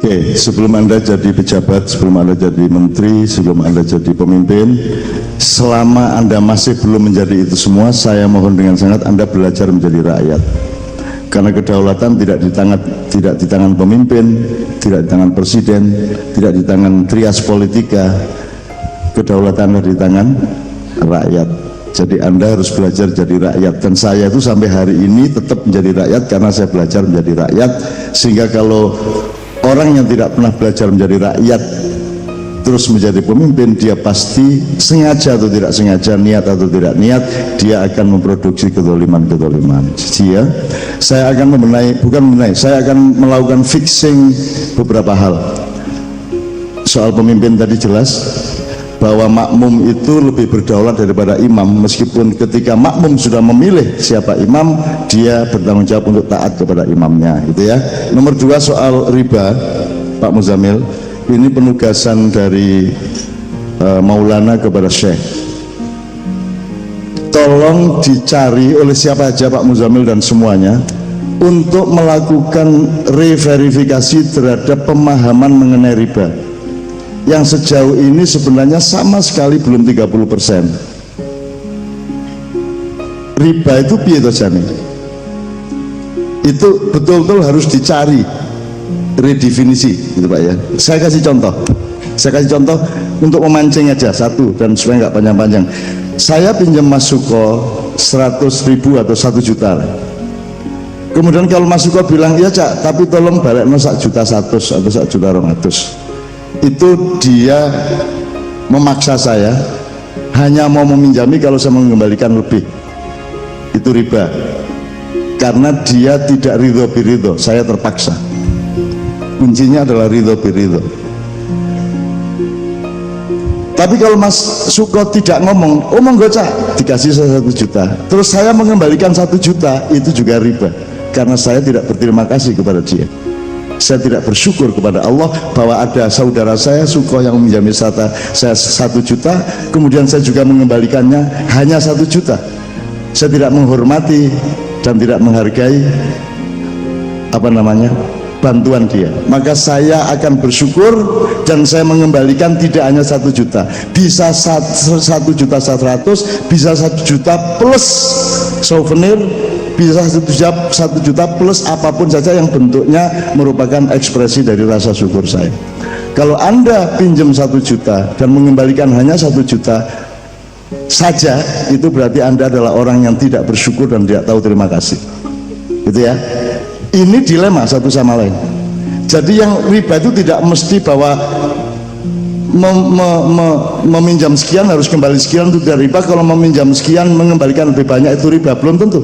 Oke, sebelum Anda jadi pejabat, sebelum Anda jadi menteri, sebelum Anda jadi pemimpin, selama Anda masih belum menjadi itu semua, saya mohon dengan sangat Anda belajar menjadi rakyat. Karena kedaulatan tidak di tangan pemimpin, tidak di tangan presiden, tidak di tangan trias politika. Kedaulatan ada di tangan rakyat. Jadi Anda harus belajar jadi rakyat. Dan saya itu sampai hari ini tetap menjadi rakyat karena saya belajar menjadi rakyat. Sehingga kalau orang yang tidak pernah belajar menjadi rakyat terus menjadi pemimpin, dia pasti sengaja atau tidak sengaja, niat atau tidak niat, dia akan memproduksi kedoliman-kedoliman. Jadi ya, saya akan saya akan melakukan fixing beberapa hal. Soal pemimpin tadi jelas bahwa makmum itu lebih berdaulat daripada imam, meskipun ketika makmum sudah memilih siapa imam, dia bertanggung jawab untuk taat kepada imamnya, gitu ya. Nomor 2, soal riba, Pak Muzamil, ini penugasan dari Maulana kepada Syekh. Tolong dicari oleh siapa aja Pak Muzamil dan semuanya untuk melakukan reverifikasi terhadap pemahaman mengenai riba yang sejauh ini sebenarnya sama sekali belum 30%. Riba itu piye to jane? Itu betul-betul harus dicari redefinisi, gitu Pak ya. Saya kasih contoh untuk memancing aja satu, dan supaya nggak panjang-panjang. Saya pinjam Mas Suko 100.000 atau 1 juta. Kemudian kalau Mas Suko bilang, iya Cak, tapi tolong balik 1,1 juta atau 1,2 juta, itu dia memaksa saya hanya mau meminjami kalau saya mengembalikan lebih. Itu riba, karena dia tidak ridho biridho, saya terpaksa. Kuncinya adalah ridho biridho. Tapi kalau Mas Suko tidak ngomong, oh monggo Cak, dikasih saya 1 juta, terus saya mengembalikan 1 juta, itu juga riba, karena saya tidak berterima kasih kepada dia. Saya tidak bersyukur kepada Allah bahwa ada saudara saya Suko yang meminjami saya 1 juta, kemudian saya juga mengembalikannya hanya 1 juta. Saya tidak menghormati dan tidak menghargai bantuan dia. Maka saya akan bersyukur dan saya mengembalikan tidak hanya 1 juta, bisa 1,1 juta, bisa 1 juta plus souvenir, bisa 1 juta plus apapun saja yang bentuknya merupakan ekspresi dari rasa syukur saya. Kalau Anda pinjam 1 juta dan mengembalikan hanya 1 juta saja, itu berarti Anda adalah orang yang tidak bersyukur dan tidak tahu terima kasih, gitu ya. Ini dilema satu sama lain. Jadi yang riba itu tidak mesti bahwa meminjam sekian harus kembali sekian, itu tidak riba. Kalau meminjam sekian mengembalikan lebih banyak itu riba, belum tentu.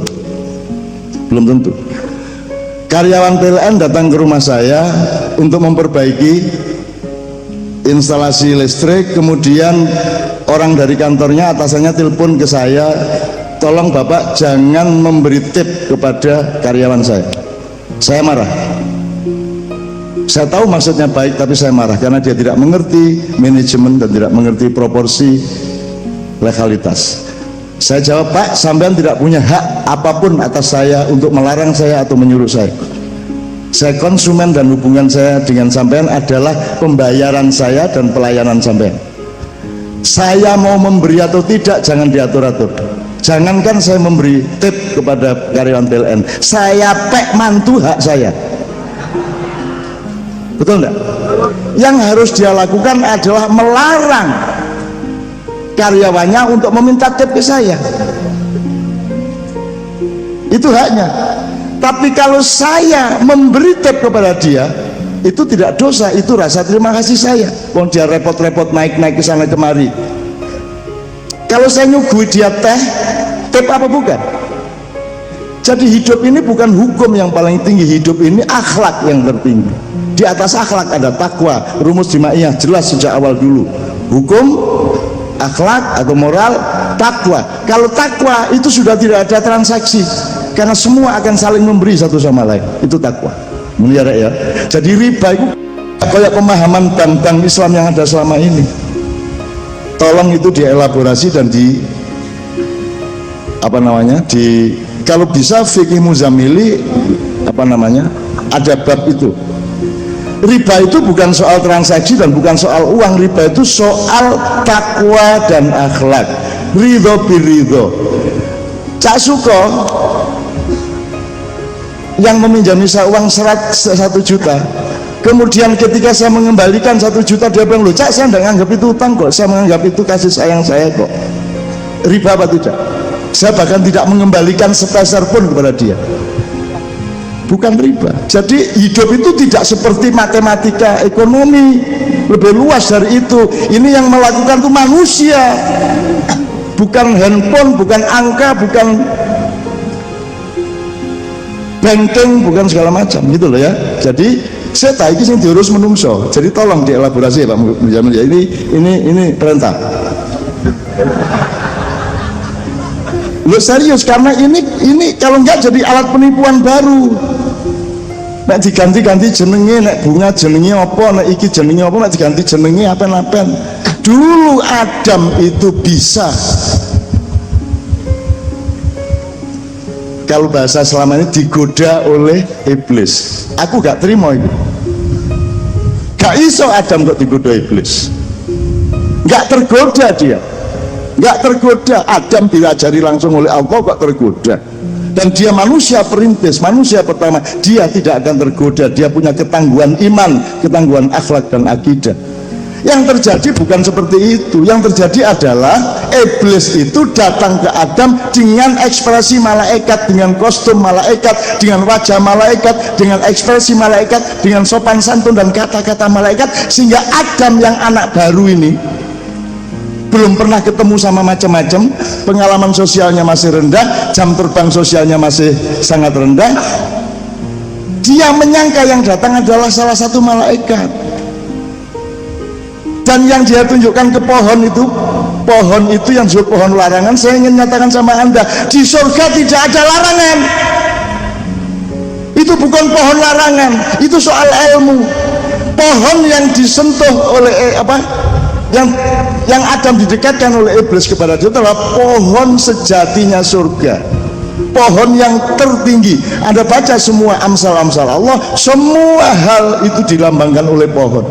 Karyawan PLN datang ke rumah saya untuk memperbaiki instalasi listrik, kemudian orang dari kantornya, atasannya telepon ke saya, tolong Bapak jangan memberi tip kepada karyawan saya. Saya marah. Saya tahu maksudnya baik, tapi saya marah karena dia tidak mengerti manajemen dan tidak mengerti proporsi legalitas. Saya jawab, Pak, sampean tidak punya hak apapun atas saya untuk melarang saya atau menyuruh saya. Saya konsumen dan hubungan saya dengan sampean adalah pembayaran saya dan pelayanan sampean. Saya mau memberi atau tidak jangan diatur-atur. Jangankan saya memberi tip kepada karyawan PLN, saya pek mantu hak saya. Betul enggak? Yang harus dia lakukan adalah melarang karyawannya untuk meminta tip ke saya. Itu haknya. Tapi kalau saya memberi tip kepada dia, itu tidak dosa, itu rasa terima kasih saya. Wong dia repot-repot naik-naik ke sana kemari. Kalau saya nyuguhi dia teh, tip apa bukan? Jadi hidup ini bukan hukum yang paling tinggi, hidup ini akhlak yang tertinggi. Di atas akhlak ada takwa. Rumus Jimaiyah jelas sejak awal dulu. Hukum, akhlak atau moral, takwa. Kalau takwa itu sudah tidak ada transaksi, karena semua akan saling memberi satu sama lain. Itu takwa. Mulia ya. Jadi riba itu kayak pemahaman bank Islam yang ada selama ini. Tolong itu dielaborasi dan kalau bisa fikih Muzamili ada bab itu. Riba itu bukan soal transaksi dan bukan soal uang. Riba itu soal takwa dan akhlak. Ridho biridho. Cak Suko yang meminjami saya uang 1 juta, kemudian ketika saya mengembalikan 1 juta, dia bilang, loh Cak, saya tidak menganggap itu utang kok, saya menganggap itu kasih sayang saya kok. Riba apa tidak? Saya bahkan tidak mengembalikan sepeser pun kepada dia. Bukan riba. Jadi hidup itu tidak seperti matematika ekonomi, lebih luas dari itu. Ini yang melakukan itu manusia, bukan handphone, bukan angka, bukan banking, bukan segala macam gitu loh ya. Jadi saya tahu ini diurus menungso. Jadi tolong dielaborasi ya Pak Mujamin ya. Ini perintah. Lo serius, karena ini kalau enggak jadi alat penipuan baru. Nek diganti-ganti jenenge, nek bunga jenenge apa, nek iki jenenge apa, nek diganti jenenge apa-apa. Dulu Adam itu bisa, kalau bahasa selama ini, digoda oleh iblis. Aku gak terima itu. Gak iso Adam kok digoda iblis. Gak tergoda dia. Gak tergoda. Adam diajari langsung oleh Allah kok tergoda. Dan dia manusia perintis, manusia pertama. Dia tidak akan tergoda. Dia punya ketangguhan iman, ketangguhan akhlak dan akidah. Yang terjadi bukan seperti itu. Yang terjadi adalah iblis itu datang ke Adam dengan ekspresi malaikat, dengan kostum malaikat, dengan wajah malaikat, dengan ekspresi malaikat, dengan sopan santun dan kata-kata malaikat, sehingga Adam yang anak baru ini belum pernah ketemu sama macam-macam, pengalaman sosialnya masih rendah, jam terbang sosialnya masih sangat rendah. Dia menyangka yang datang adalah salah satu malaikat. Dan yang dia tunjukkan ke pohon itu yang disebut pohon larangan. Saya ingin nyatakan sama Anda, di surga tidak ada larangan. Itu bukan pohon larangan, itu soal ilmu. Pohon yang disentuh oleh yang Adam didekatkan oleh iblis kepada dia adalah pohon sejatinya surga, pohon yang tertinggi. Anda baca semua amsal-amsal Allah, semua hal itu dilambangkan oleh pohon.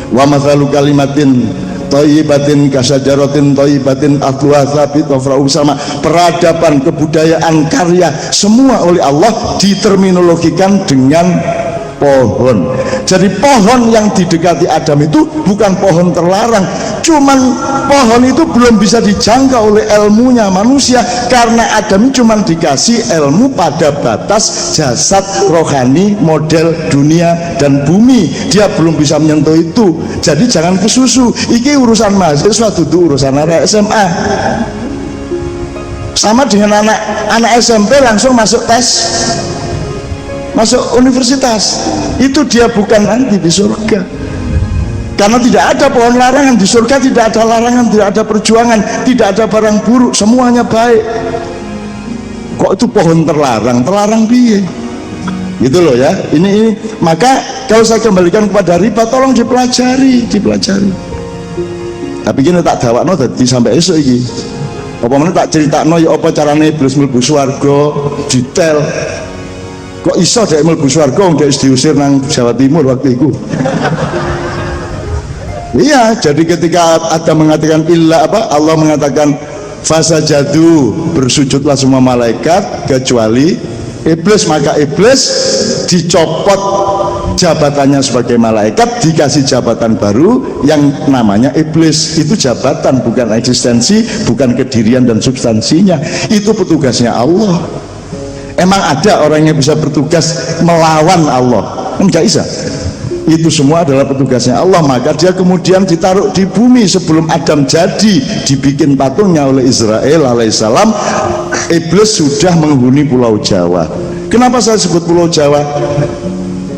Wa mathalu kalimatin thayyibatin kasajaratin thayyibatin atluha tsabit wa fara'u sama. Peradaban, kebudayaan, karya, semua oleh Allah diterminologikan dengan pohon. Jadi pohon yang didekati Adam itu bukan pohon terlarang, cuman pohon itu belum bisa dijangkau oleh ilmunya manusia, karena Adam cuman dikasih ilmu pada batas jasad rohani, model dunia dan bumi. Dia belum bisa menyentuh itu. Jadi jangan kesusu. Iki urusan mahasiswa, duduk urusan anak SMA. Sama dengan anak SMP langsung masuk tes, masuk universitas. Itu dia bukan nanti di surga, karena tidak ada pohon larangan. Di surga tidak ada larangan, tidak ada perjuangan, tidak ada barang buruk, semuanya baik. Kok itu pohon terlarang? Terlarang piye? Gitu loh ya. Ini maka kalau saya kembalikan kepada riba, tolong dipelajari. Tapi gini tak dawakno dadi sampai esuk iki. Apa meneh tak critakno ya apa carane iblis mlebu swarga detail. Kok iso dhek mlebu swarga wong dhek diusir nang Jawa Timur waktu itu. Iya, jadi ketika Adam mengatakan Allah mengatakan fasajadu, bersujudlah semua malaikat kecuali iblis, maka iblis dicopot jabatannya sebagai malaikat, dikasih jabatan baru yang namanya iblis. Itu jabatan, bukan eksistensi, bukan kedirian dan substansinya. Itu petugasnya Allah. Emang ada orang yang bisa bertugas melawan Allah? Enggak bisa. Itu semua adalah petugasnya Allah. Maka dia kemudian ditaruh di bumi sebelum Adam jadi dibikin patungnya oleh Israel alaihissalam. Iblis sudah menghuni Pulau Jawa. Kenapa saya sebut Pulau Jawa?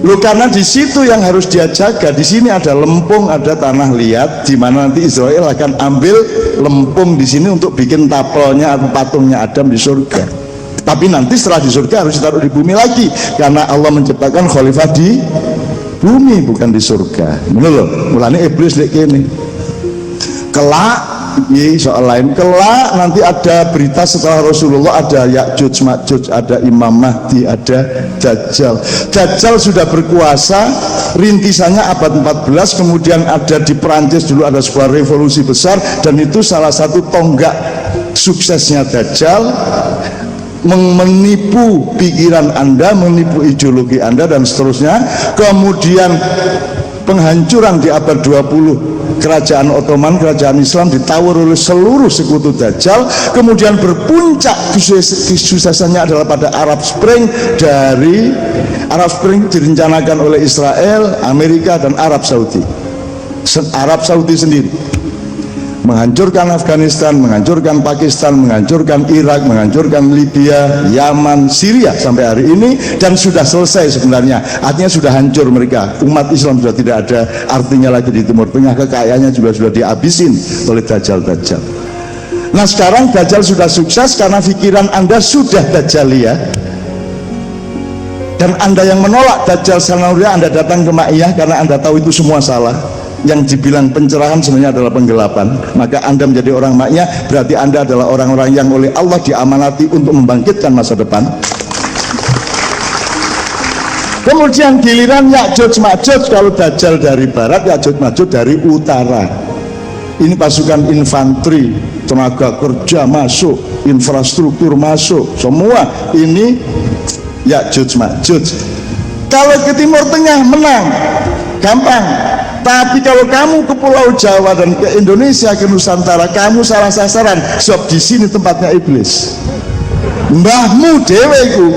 Loh, karena di situ yang harus dia jaga. Di sini ada lempung, ada tanah liat, di mana nanti Israel akan ambil lempung di sini untuk bikin tapelnya atau patungnya Adam di surga. Tapi nanti setelah di surga harus ditaruh di bumi lagi, karena Allah menciptakan khalifah di bumi, bukan di surga. Bener loh. Mulanya iblis dek kene. Kelak, ini soal lain. Kelak nanti ada berita setelah Rasulullah, ada Ya'juj Ma'juj, ada Imam Mahdi, ada Dajjal. Dajjal sudah berkuasa rintisannya abad 14, kemudian ada di Perancis dulu ada sebuah revolusi besar, dan itu salah satu tonggak suksesnya Dajjal, menipu pikiran Anda, menipu ideologi Anda dan seterusnya. Kemudian penghancuran di abad 20 kerajaan Ottoman, kerajaan Islam ditawar oleh seluruh sekutu Dajjal. Kemudian berpuncak kesuksesannya adalah pada Arab Spring. Dari Arab Spring direncanakan oleh Israel, Amerika dan Arab Saudi. Arab Saudi sendiri menghancurkan Afghanistan, menghancurkan Pakistan, menghancurkan Irak, menghancurkan Libya, Yaman, Syria sampai hari ini, dan sudah selesai sebenarnya. Artinya sudah hancur mereka. Umat Islam sudah tidak ada artinya lagi di Timur Tengah, kekayaannya juga sudah dihabisin oleh Dajjal-Dajjal. Nah sekarang Dajjal sudah sukses karena pikiran Anda sudah Dajjalia, dan Anda yang menolak Dajjal Sanauria, Anda datang ke Ma'iyah karena Anda tahu itu semua salah. Yang dibilang pencerahan sebenarnya adalah penggelapan. Maka Anda menjadi orang Ma'iyah, berarti Anda adalah orang-orang yang oleh Allah diamanati untuk membangkitkan masa depan. Kemudian giliran Ya'juj Ma'juj, kalau Dajjal dari barat, Ya'juj Ma'juj dari utara. Ini pasukan infanteri, tenaga kerja masuk, infrastruktur masuk, semua ini Ya'juj Ma'juj. Kalau ke Timur Tengah menang gampang, tapi kalau kamu ke Pulau Jawa dan ke Indonesia, ke Nusantara, kamu salah sasaran. Sebab di sini tempatnya iblis. Mbahmu dewe iku.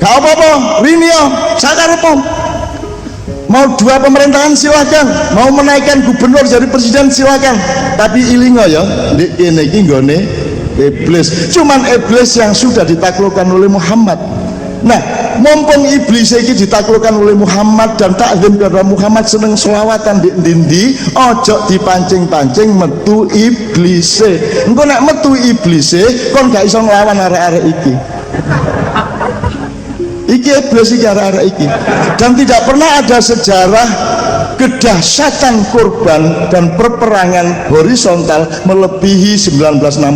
Gak apa-apa, Rinio, sakarepmu. Mau dua pemerintahan silakan, mau menaikkan gubernur jadi presiden silakan. Tapi ilingo ya, ini nggone iblis. Cuman iblis yang sudah ditaklukkan oleh Muhammad. Nah, mumpung iblis ini ditaklukkan oleh Muhammad dan takzim kepada Muhammad, seneng selawatan di dindi, ojo dipancing-pancing metu iblis. Engko nek metu iblis kon gak iso nglawan arek-arek iki. Iki iblis iki arek-arek iki. Dan tidak pernah ada sejarah kedahsyatan korban dan perperangan horizontal melebihi 1965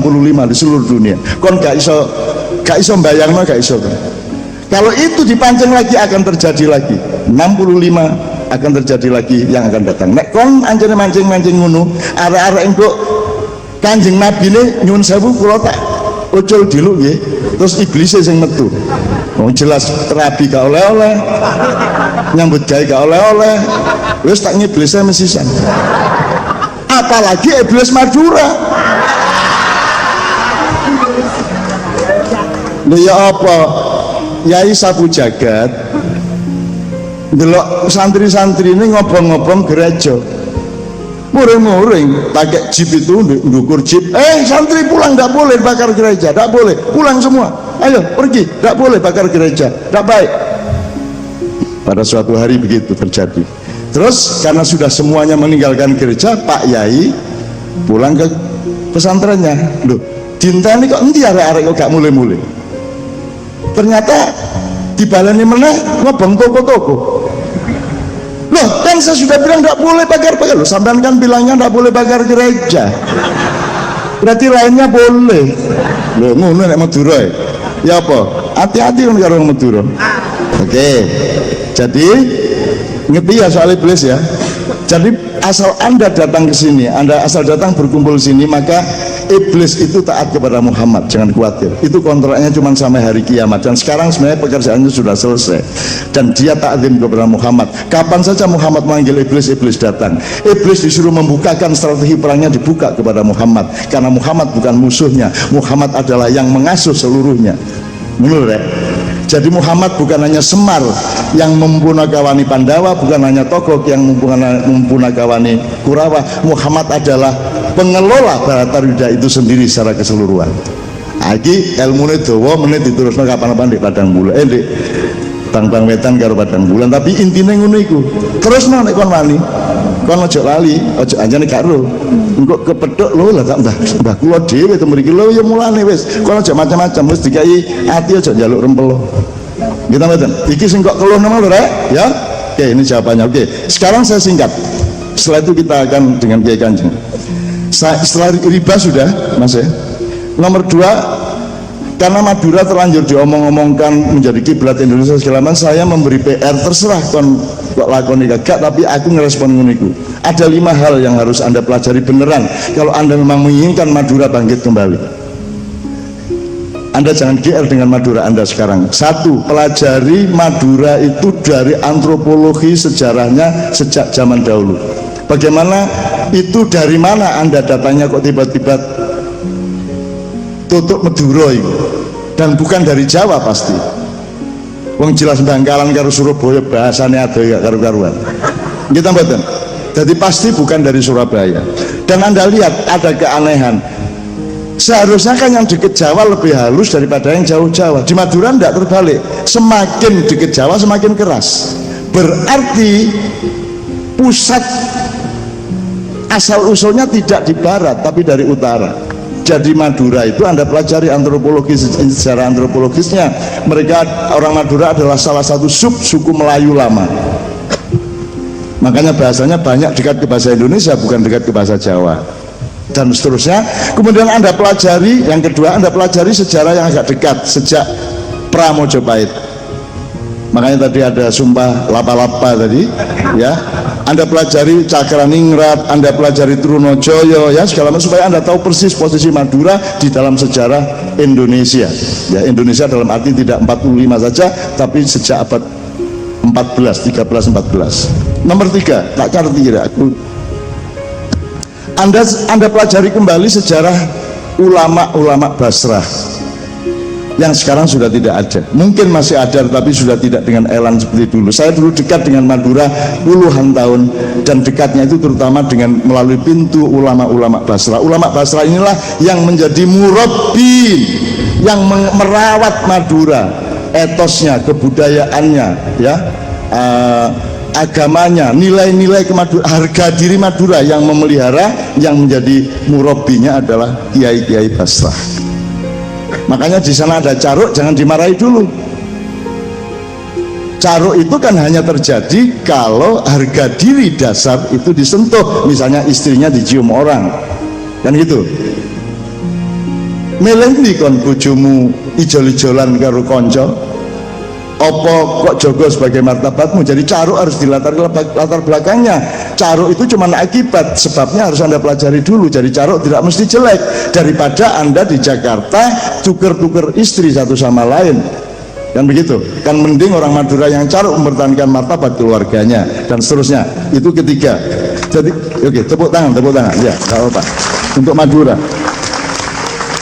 di seluruh dunia. Kon gak iso mbayangno, gak iso. Kalau itu dipancing lagi akan terjadi lagi. 65 akan terjadi lagi yang akan datang. Nek kon anjene mancing-mancing ngono, arek-arek engko Kanjeng Nabi ne nyuwun sewu kula tak ucul diluk nggih. Terus iblis sing metu. Wong jelas terapi gak oleh-oleh. Nyambut gawe gak oleh-oleh. Wis tak ngiblise mesisan. Apalagi iblis Madura. Lha ya apa? Yai Sapu Jagat delok santri-santri ini ngobong-ngobong gereja, muring-muring pakai jeep itu, ndukur jeep. Santri pulang, tidak boleh bakar gereja, tidak boleh, pulang semua, ayo pergi, tidak boleh bakar gereja, tidak baik. Pada suatu hari begitu terjadi. Terus karena sudah semuanya meninggalkan gereja, Pak Yai pulang ke pesantrennya. Loh, dinteni kok endi arek-arek kok gak mulai-mulai. Ternyata dibalani meneh ngobong toko-toko. Loh, kan saya sudah bilang tidak boleh bakar-bakar. Loh, sampean kan bilangnya tidak boleh bakar gereja. Berarti lainnya boleh. Loh, ngono nek Madura ya apa? Hati-hati kan karo Madura. Oke. Jadi ngerti ya soal iblis ya. Jadi asal Anda datang ke sini, Anda asal datang berkumpul sini, maka iblis itu taat kepada Muhammad, jangan khawatir. Itu kontraknya cuma sampai hari kiamat. Dan sekarang sebenarnya pekerjaannya sudah selesai. Dan dia takzim kepada Muhammad. Kapan saja Muhammad manggil iblis, iblis datang. Iblis disuruh membukakan strategi perangnya, dibuka kepada Muhammad. Karena Muhammad bukan musuhnya. Muhammad adalah yang mengasuh seluruhnya. Menurut ya? Jadi Muhammad bukan hanya Semar yang mempunakawani Pandawa, bukan hanya Togog yang mempunakawani Kurawa. Muhammad adalah pengelola Bharatayuda itu sendiri secara keseluruhan. Lagi ilmu ini dawa menit diteruskan kapan-kapan di Padang Bulan, di Bang Wetan karo Padang Bulan. Tapi intinya ngono iku. Terus nek kon wani, kon ojo lali, ojo anjane karo. Engko kepethuk lho lah mbah kula dhewe to mriki lho ya mulane wis. Kon ojo macam-macam wis dikai ati ojo njaluk rempel. Gitu mboten. Iki sing kok keluh nama lho rek, ya. Oke, ini jawabannya. Oke, sekarang saya singkat. Setelah itu kita akan dengan Kiai Kanjeng. Setelah riba sudah, Mas ya. Nomor 2, Karena Madura terlanjur diomong-omongkan menjadi kiblat Indonesia segala macam, saya memberi PR, terserah kon kok lakoni gak, tapi aku ngerespon nguniku. Ada 5 hal yang harus Anda pelajari beneran kalau Anda memang menginginkan Madura bangkit kembali. Anda jangan GR dengan Madura Anda sekarang. 1, pelajari Madura itu dari antropologi sejarahnya sejak zaman dahulu. Bagaimana itu, dari mana Anda datanya kok tiba-tiba tutup Madura itu, dan bukan dari Jawa pasti. Wong jelas Bangkalan karo Surabaya bahasanya ada gak karu-karuan. Kita mboten. Jadi pasti bukan dari Surabaya. Dan Anda lihat ada keanehan. Seharusnya kan yang dekat Jawa lebih halus daripada yang jauh Jawa. Di Madura tidak terbalik. Semakin dekat Jawa semakin keras. Berarti pusat asal usulnya tidak di barat tapi dari utara. Jadi Madura itu Anda pelajari antropologi, sejarah antropologisnya. Mereka orang Madura adalah salah satu suku Melayu lama. Makanya bahasanya banyak dekat ke bahasa Indonesia, bukan dekat ke bahasa Jawa. Dan seterusnya. Kemudian Anda pelajari, yang kedua Anda pelajari sejarah yang agak dekat sejak Pramojopahit. Makanya tadi ada sumpah lapa-lapa tadi, ya. Anda pelajari Cakraningrat, Anda pelajari Trunojoyo, ya, segala macam, supaya Anda tahu persis posisi Madura di dalam sejarah Indonesia. Ya, Indonesia dalam arti tidak 45 saja, tapi sejak abad 14, 13, 14. Nomor 3, tak ngerti ya aku. Anda pelajari kembali sejarah ulama-ulama Basrah yang sekarang sudah tidak ada. Mungkin masih ada tapi sudah tidak dengan elan seperti dulu. Saya dulu dekat dengan Madura puluhan tahun, dan dekatnya itu terutama dengan melalui pintu ulama-ulama Basrah. Ulama Basrah inilah yang menjadi murabbin, yang merawat Madura, etosnya, kebudayaannya, ya, agamanya, nilai-nilai kemadura, harga diri Madura yang memelihara. Yang menjadi murabbinya adalah kiai-kiai Basrah. Makanya di sana ada caruk, jangan dimarahi dulu. Caruk itu kan hanya terjadi kalau harga diri dasar itu disentuh, misalnya istrinya dicium orang, kan gitu. Meleng di kon bojomu ijol-ijolan karo konco, opo kok jogo sebagai martabatmu. Jadi caruk harus dilatar belakangnya. Caruk itu cuma akibat, sebabnya harus Anda pelajari dulu. Jadi caruk tidak mesti jelek. Daripada Anda di Jakarta tuker-tuker istri satu sama lain, kan begitu. Kan mending orang Madura yang caruk mempertahankan martabat keluarganya dan seterusnya. Itu ketiga. Jadi oke, tepuk tangan ya, nggak apa-apa untuk Madura.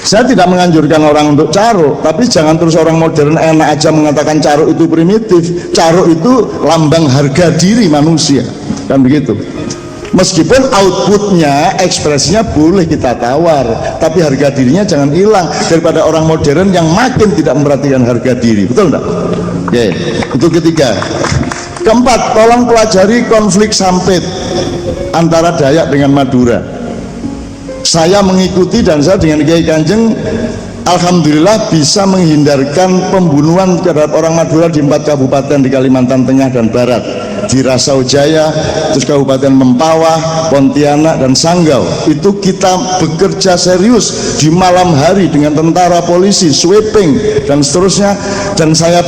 Saya tidak menganjurkan orang untuk caruk, tapi jangan terus orang modern enak aja mengatakan caruk itu primitif. Caruk itu lambang harga diri manusia, kan begitu. Meskipun outputnya, ekspresinya boleh kita tawar, tapi harga dirinya jangan hilang. Daripada orang modern yang makin tidak memperhatikan harga diri, betul enggak? Oke, itu ketiga. Keempat, tolong pelajari konflik sampit antara Dayak dengan Madura. Saya mengikuti dan saya dengan Kiai Kanjeng alhamdulillah bisa menghindarkan pembunuhan terhadap orang Madura di 4 kabupaten di Kalimantan Tengah dan Barat, di Rasau Jaya, terus Kabupaten Mempawah, Pontianak dan Sanggau. Itu kita bekerja serius di malam hari dengan tentara, polisi, sweeping dan seterusnya. Dan saya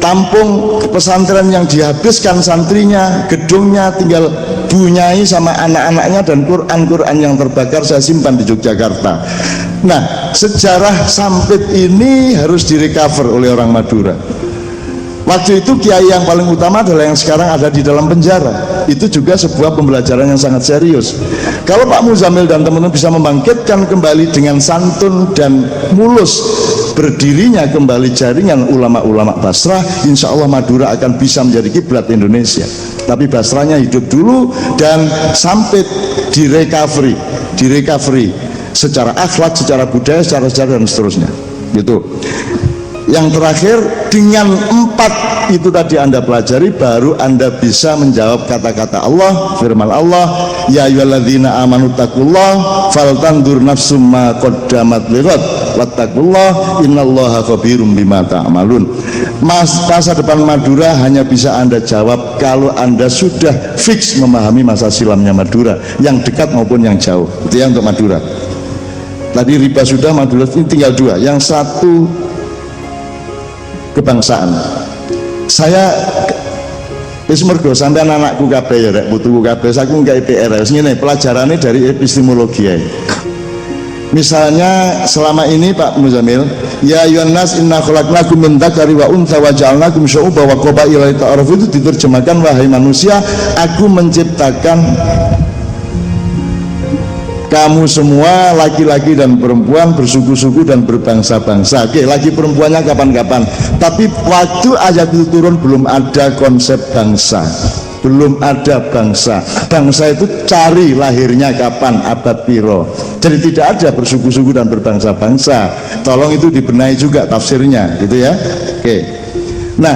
tampung pesantren yang dihabiskan santrinya, gedungnya tinggal bunyai sama anak-anaknya, dan Quran-Quran yang terbakar saya simpan di Yogyakarta. Nah, sejarah sampit ini harus direcover oleh orang Madura. Waktu itu kiai yang paling utama adalah yang sekarang ada di dalam penjara. Itu juga sebuah pembelajaran yang sangat serius. Kalau Pak Muzamil dan teman-teman bisa membangkitkan kembali dengan santun dan mulus berdirinya kembali jaringan ulama-ulama Basrah, insya Allah Madura akan bisa menjadi kiblat Indonesia. Tapi Basrahnya hidup dulu dan sampit direcovery secara akhlak, secara budaya, secara sejarah dan seterusnya. Gitu. Yang terakhir, dengan 4 itu tadi Anda pelajari, baru Anda bisa menjawab kata-kata Allah, firman Allah, ya ayyuhalladzina amanu taqullah faltanzur nafsum ma qaddamat lighad wattaqullah innallaha khabirum bima ta'malun. Masa depan Madura hanya bisa Anda jawab kalau Anda sudah fix memahami masa silamnya Madura, yang dekat maupun yang jauh. Itu yang untuk Madura. tadi riba sudah, modular ini tinggal dua, yang satu kebangsaan. Saya wis mergo sampean anakku kabeh ya rek, putuku kabeh, aku nggak IPR wis ngene, pelajarannya dari epistemologi ya. Misalnya selama ini Pak Muzamil, ya ayyuhan nas inna khalaqnakum min dzakari wa untha wa ja'alnakum syu'uban wa qabaila lita'arafu, itu diterjemahkan, wahai manusia, aku menciptakan kamu semua laki-laki dan perempuan bersuku-suku dan berbangsa-bangsa. Oke, lagi perempuannya kapan-kapan. Tapi waktu ayat itu turun belum ada konsep bangsa. Belum ada bangsa. Bangsa itu cari lahirnya kapan, abad piro. Jadi tidak ada bersuku-suku dan berbangsa-bangsa. Tolong itu dibenahi juga tafsirnya, gitu ya. Oke. Nah,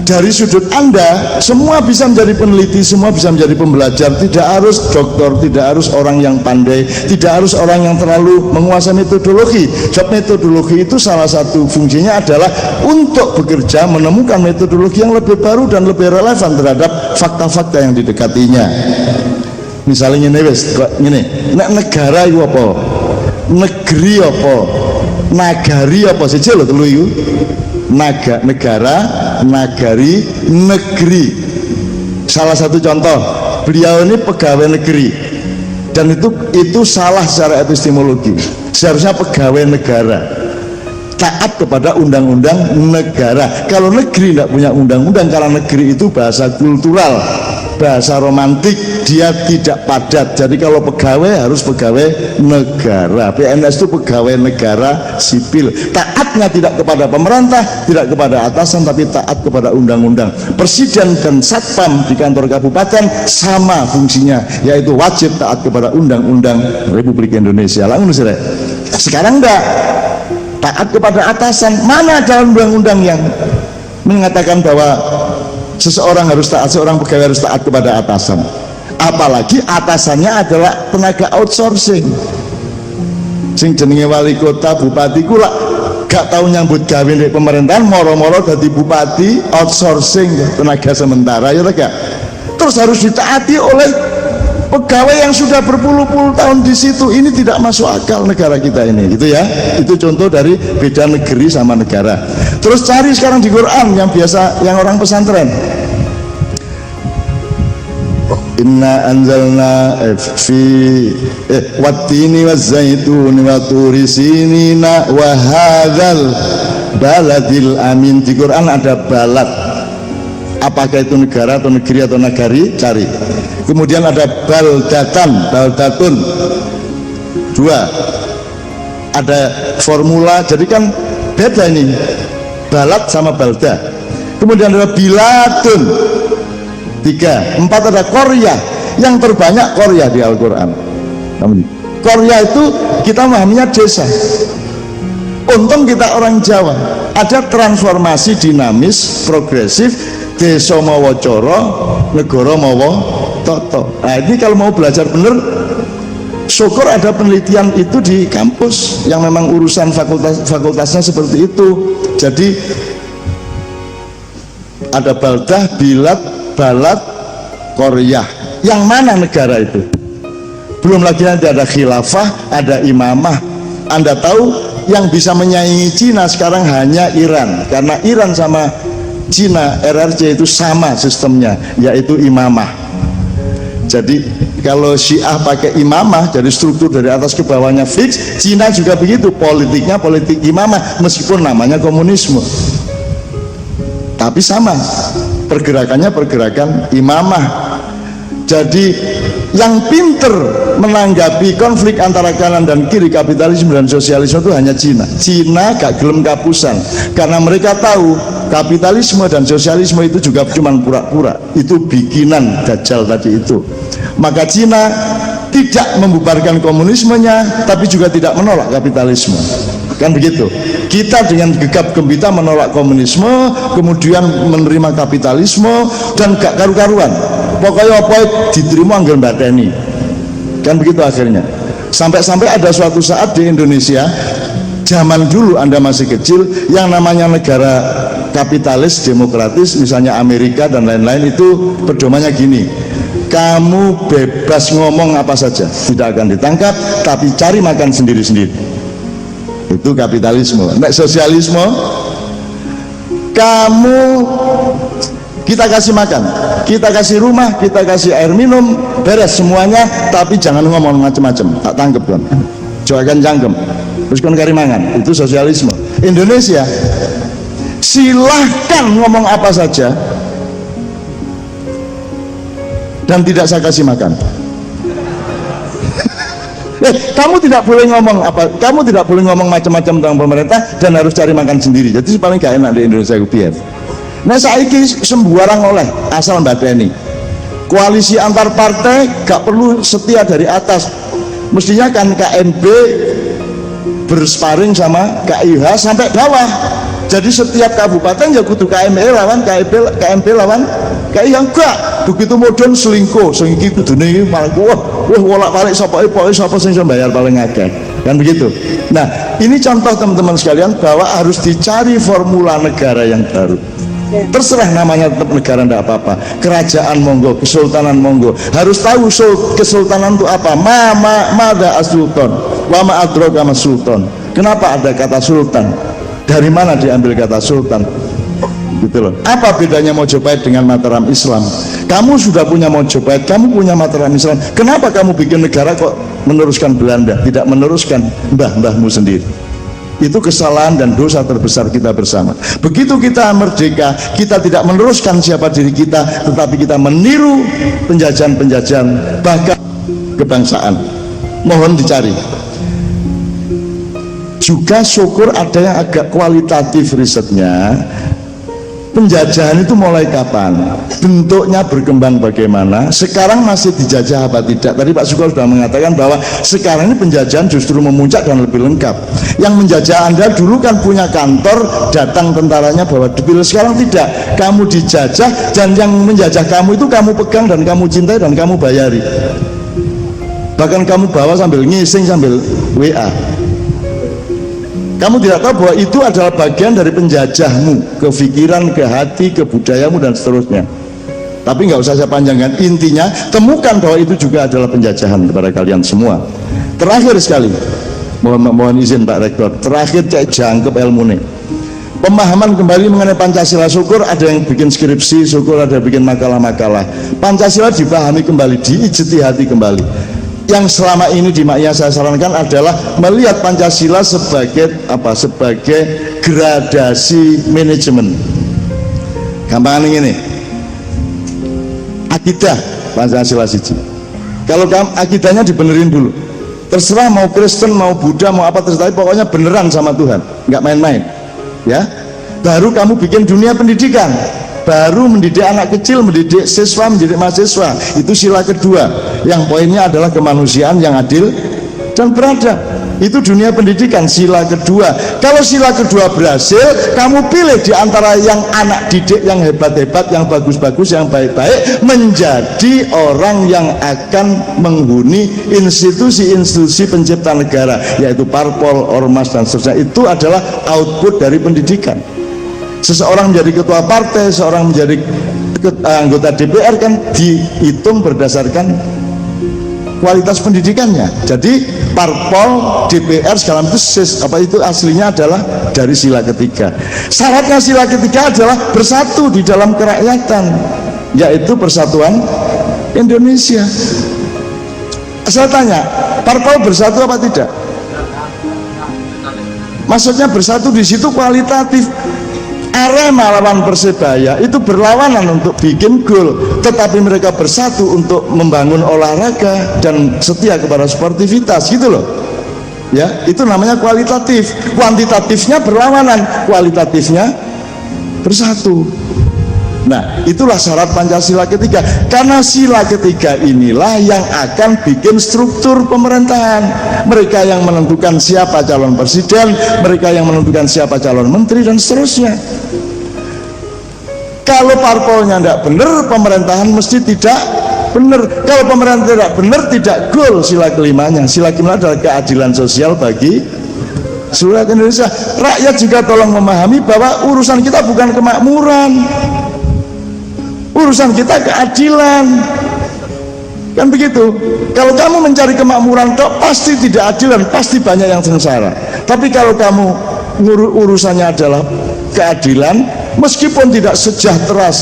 dari sudut Anda, semua bisa menjadi peneliti, semua bisa menjadi pembelajar. Tidak harus dokter, tidak harus orang yang pandai, tidak harus orang yang terlalu menguasai metodologi. Job metodologi itu salah satu fungsinya adalah untuk bekerja menemukan metodologi yang lebih baru dan lebih relevan terhadap fakta-fakta yang didekatinya. Misalnya ini wes, ini negara itu apa, negeri apa, nagari apa saja loh telu itu. Negara, nagari, negeri. Salah satu contoh, beliau ini pegawai negeri, dan itu salah secara epistemologi. Seharusnya pegawai negara, taat kepada undang-undang negara. Kalau negeri tidak punya undang-undang, karena negeri itu bahasa kultural, bahasa romantik, dia tidak padat. Jadi kalau pegawai harus pegawai negara. PNS itu pegawai negara sipil. Taatnya tidak kepada pemerintah, tidak kepada atasan, tapi taat kepada undang-undang. Presiden dan satpam di kantor kabupaten sama fungsinya, yaitu wajib taat kepada undang-undang Republik Indonesia. Langsung sekarang enggak taat kepada atasan. Mana dalam undang-undang yang mengatakan bahwa seseorang harus taat, seorang pegawai harus taat kepada atasan? Apalagi atasannya adalah tenaga outsourcing. Sing jenenge wali kota, bupati kula gak tahu nyambut gawe di pemerintahan, moro-moro jadi bupati outsourcing, tenaga sementara, ya gak? Terus harus ditaati oleh pegawai yang sudah berpuluh-puluh tahun di situ. Ini tidak masuk akal negara kita ini, gitu ya. Itu contoh dari beda negeri sama negara. Terus cari sekarang di Quran yang biasa, yang orang pesantren. Inna anzalna fi wattini wazzaituni wa turi sinina wa hadzal baladil amin. Di Quran ada balad. Apakah itu negara atau negeri atau nagari? Cari. Kemudian ada baldatun. Dua. Ada formula. Jadi kan beda ini. Balad sama balda. Kemudian ada biladun. 3, 4 ada Korea. Yang terbanyak Korea di Al-Quran. Korea itu kita memahaminya desa. Untung kita orang Jawa, ada transformasi dinamis, progresif, desa mawa coro, negara mawa toto. Nah ini kalau mau belajar bener, syukur ada penelitian itu di kampus yang memang urusan fakultasnya seperti itu. Jadi ada baldah, bilad, balad, Korea. Yang mana negara itu? Belum lagi nanti ada khilafah, ada imamah. Anda tahu yang bisa menyaingi Cina sekarang hanya Iran, karena Iran sama Cina RRC itu sama sistemnya, yaitu imamah. Jadi kalau Syiah pakai imamah, jadi struktur dari atas ke bawahnya fix. Cina juga begitu, politiknya politik imamah, meskipun namanya komunisme, tapi sama pergerakannya pergerakan imamah. Jadi yang pinter menanggapi konflik antara kanan dan kiri, kapitalisme dan sosialisme, itu hanya Cina. Cina gak gelem kapusan, karena mereka tahu kapitalisme dan sosialisme itu juga cuma pura-pura, itu bikinan Dajjal tadi itu. Maka Cina tidak membubarkan komunismenya, tapi juga tidak menolak kapitalisme. Kan begitu. Kita dengan gegap gempita menolak komunisme, kemudian menerima kapitalisme, dan gak karu-karuan. Pokoknya apa diterima anggar bateni. Kan begitu akhirnya. Sampai-sampai ada suatu saat di Indonesia, zaman dulu Anda masih kecil, yang namanya negara kapitalis demokratis, misalnya Amerika dan lain-lain, itu pedomannya gini: kamu bebas ngomong apa saja, tidak akan ditangkap, tapi cari makan sendiri-sendiri. Itu kapitalisme. Nek sosialisme, kamu kita kasih makan, kita kasih rumah, kita kasih air minum, beres semuanya, tapi jangan ngomong macam-macam, tak tangkep kan, jangan cangkem, terus kon kari mangan. Itu sosialisme. Indonesia, silahkan ngomong apa saja dan tidak saya kasih makan. Kamu tidak boleh ngomong apa, kamu tidak boleh ngomong macam-macam tentang pemerintah dan harus cari makan sendiri. Jadi paling gak enak di Indonesia biar. Nah saiki sembarang oleh asal badani. Koalisi antar partai gak perlu setia dari atas. Mestinya kan KNB bersparing sama KIH sampai bawah. Jadi setiap kabupaten ya kudu KME lawan KMP lawan KIH. Enggak begitu modern selingkuh sengki kudune iki malah wah wolak-balik sapa sing bayar paling akeh. Kan begitu. Nah, ini contoh teman-teman sekalian bahwa harus dicari formula negara yang baru. Terserah namanya tetap negara tidak apa-apa, kerajaan monggo, kesultanan monggo, harus tahu kesultanan itu apa. Mada as-sultan wa ma adraka mas sultan. Kenapa ada kata sultan, dari mana diambil kata sultan, gitu loh. Apa bedanya Mojopahit dengan Mataram Islam? Kamu sudah punya Mojopahit, kamu punya Mataram Islam, kenapa kamu bikin negara kok meneruskan Belanda, tidak meneruskan mbah-mbahmu sendiri? Itu kesalahan dan dosa terbesar kita bersama. Begitu kita merdeka, kita tidak meneruskan siapa diri kita, tetapi kita meniru penjajahan-penjajahan bahkan kebangsaan. Mohon dicari. Juga syukur ada yang agak kualitatif risetnya. Penjajahan itu mulai kapan? Bentuknya berkembang bagaimana? Sekarang masih dijajah apa tidak? Tadi Pak Syukur sudah mengatakan bahwa sekarang ini penjajahan justru memuncak dan lebih lengkap. Yang menjajah Anda dulu kan punya kantor, datang tentaranya bawa debil. Sekarang tidak, kamu dijajah dan yang menjajah kamu itu kamu pegang dan kamu cintai dan kamu bayari. Bahkan kamu bawa sambil ngising, sambil WA. Kamu tidak tahu bahwa itu adalah bagian dari penjajahmu, ke pikiran, ke hati, ke budayamu dan seterusnya. Tapi nggak usah saya panjangkan, intinya temukan bahwa itu juga adalah penjajahan kepada kalian semua. Terakhir sekali, mohon izin Pak Rektor, terakhir cek jangkep ilmu nih. Pemahaman kembali mengenai Pancasila, syukur ada yang bikin skripsi, syukur ada yang bikin makalah-makalah. Pancasila dipahami kembali, diijtihati kembali. Yang selama ini di Makya saya sarankan adalah melihat Pancasila sebagai apa? Sebagai gradasi manajemen. Gampangan ini, akidah Pancasila siji. Kalau akidahnya dibenerin dulu, terserah mau Kristen, mau Buddha, mau apa terserah, pokoknya beneran sama Tuhan, nggak main-main, ya. Baru kamu bikin dunia pendidikan. Baru mendidik anak kecil, mendidik siswa, mendidik mahasiswa. Itu sila kedua, yang poinnya adalah kemanusiaan yang adil dan beradab. Itu dunia pendidikan, sila kedua. Kalau sila kedua berhasil, kamu pilih di antara yang anak didik yang hebat-hebat, yang bagus-bagus, yang baik-baik, menjadi orang yang akan menghuni institusi-institusi pencipta negara, yaitu parpol, ormas dan seterusnya. Itu adalah output dari pendidikan. Seseorang menjadi ketua partai, seorang menjadi anggota DPR kan dihitung berdasarkan kualitas pendidikannya. Jadi parpol, DPR segala itu aslinya adalah dari sila ketiga. Syaratnya sila ketiga adalah bersatu di dalam kerakyatan, yaitu persatuan Indonesia. Saya tanya, parpol bersatu apa tidak? Maksudnya bersatu di situ kualitatif. Arema lawan Persebaya itu berlawanan untuk bikin gol, tetapi mereka bersatu untuk membangun olahraga dan setia kepada sportivitas, gitu loh. Ya, itu namanya kualitatif. Kuantitatifnya berlawanan, kualitatifnya bersatu. Nah, itulah syarat Pancasila ketiga. Karena sila ketiga inilah yang akan bikin struktur pemerintahan. Mereka yang menentukan siapa calon presiden, mereka yang menentukan siapa calon menteri dan seterusnya. Kalau parpolnya tidak benar, pemerintahan mesti tidak benar. Kalau pemerintahan tidak benar, tidak goal sila kelimanya. Sila kelima adalah keadilan sosial bagi seluruh Indonesia. Rakyat juga tolong memahami bahwa urusan kita bukan kemakmuran, urusan kita keadilan. Kan begitu. Kalau kamu mencari kemakmuran tok, pasti tidak adil dan pasti banyak yang sengsara. Tapi kalau kamu urusannya adalah keadilan, meskipun tidak sejahtera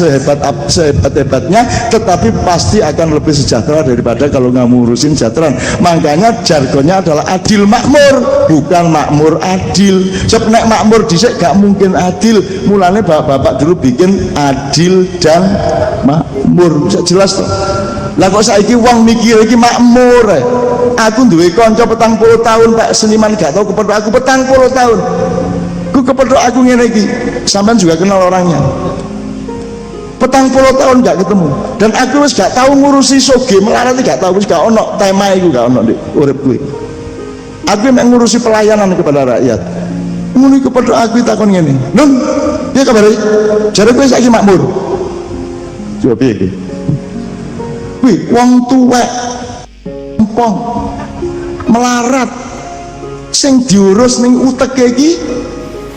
sehebat-hebatnya, tetapi pasti akan lebih sejahtera daripada kalau nggak ngurusin sejahtera. Makanya jargonnya adalah adil makmur, bukan makmur adil. Sebab nek makmur dhisik gak mungkin adil. Mulane bapak-bapak dulu bikin adil dan makmur. Bisa jelas toh? Lah kok saiki wong mikir iki makmur. Aku duwe kanca 40 tahun Pak seniman gak tau kepethuk aku 40 tahun. Ku kepethuk aku ngene iki. Sampean juga kenal orangnya. 40 tahun gak ketemu. Dan aku wis gak tahu ngurusi soge melarat gak tahu, wis gak ono tema iku gak ono di urip kuwi. Aku mek ngurusi pelayanan kepada rakyat. Ngono iku kepethuk aku takon ngene. Nun, piye kabar iki? Jare kowe saiki makmur. Coba piye iki? Wih, wong tuwek empong melarat sing diurus ning uteke iki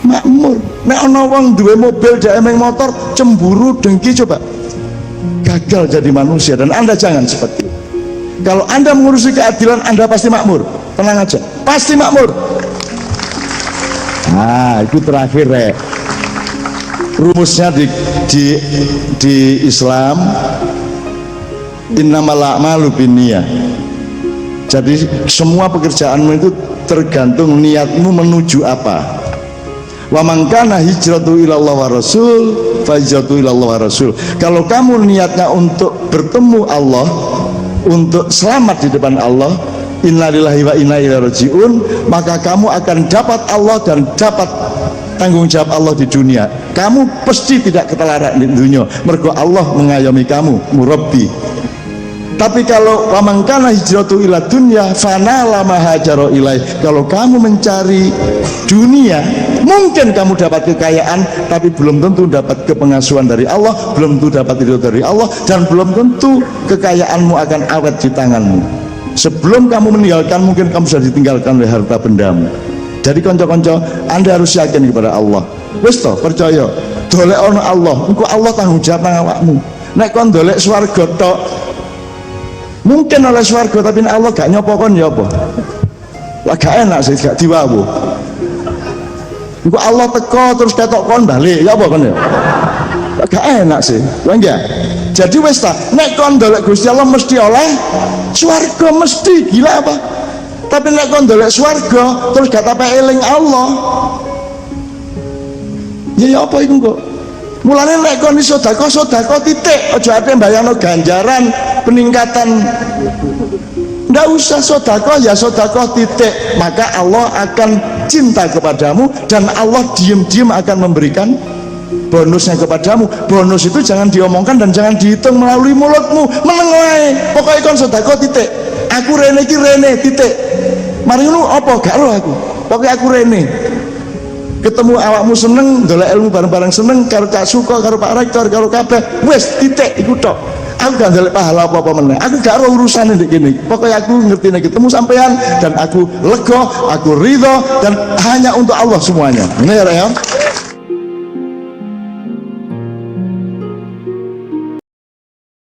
makmur. Nek ana wong duwe mobil dhek emeng motor cemburu dengki, coba gagal jadi manusia. Dan Anda jangan seperti itu. Kalau Anda mengurusi keadilan, Anda pasti makmur. Tenang aja, pasti makmur. Nah, itu terakhir rumusnya di Islam, innamal a'malu binniyah. Jadi semua pekerjaanmu itu tergantung niatmu menuju apa. Wa man kana hijratu ilallah wa rasul fa hijratu ilallah wa rasul. Kalau kamu niatnya untuk bertemu Allah, untuk selamat di depan Allah, innalillahi wa inna ilaihi rajiun, maka kamu akan dapat Allah dan dapat tanggung jawab Allah di dunia. Kamu pasti tidak ketularan di dunia, mergo Allah mengayomi kamu, murabbi. Tapi kalau wamangkana hijratu ila dunya fanala mahajaro ilai, kalau kamu mencari dunia, mungkin kamu dapat kekayaan, tapi belum tentu dapat kepengasuhan dari Allah, belum tentu dapat ridho dari Allah, dan belum tentu kekayaanmu akan awet di tanganmu. Sebelum kamu meninggalkan, mungkin kamu sudah ditinggalkan oleh harta bendamu. Jadi konco-konco, Anda harus yakin kepada Allah. Wis toh, percaya dolek ono Allah, engko Allah tanggung jawab nang awakmu. Nek kon dolek swarga tok, mungkin oleh swarga, tapi Allah gak nyopokon ya apa? Lah gak enak sih, gak diwawu. Engko Allah teko terus ketok kon balik, ya apa kon ya? Gak enak sih, lha enggak? Jadi wis ta, nek kon dolek Gusti Allah mesti oleh swarga, mesti. Gila apa? Tapi nek kon dolek swarga terus gak tape eling Allah, ya apa iku kok? Mulane nek kon iso sedekah titik, aja ate mbayangno ganjaran peningkatan. Ndak usah sedekah, ya sedekah titik, maka Allah akan cinta kepadamu dan Allah diam-diam akan memberikan bonusnya kepadamu. Bonus itu jangan diomongkan dan jangan dihitung melalui mulutmu, meneng wae. Pokoke kon sedekah titik. Aku rene iki rene titik. Mari ngono apa gak roh aku. Pokoke aku rene. Ketemu awakmu seneng, dolek ilmu bareng-bareng seneng, karo Cak Suko, karo Pak Rektor, karo kabeh, wis titik iku tok. Aku gak dolek pahala apa-apa meneh. Aku gak ro urusane ndek kene. Pokoke aku ngerti nek ketemu sampean dan aku lega, aku ridho dan hanya untuk Allah semuanya. Bener ya?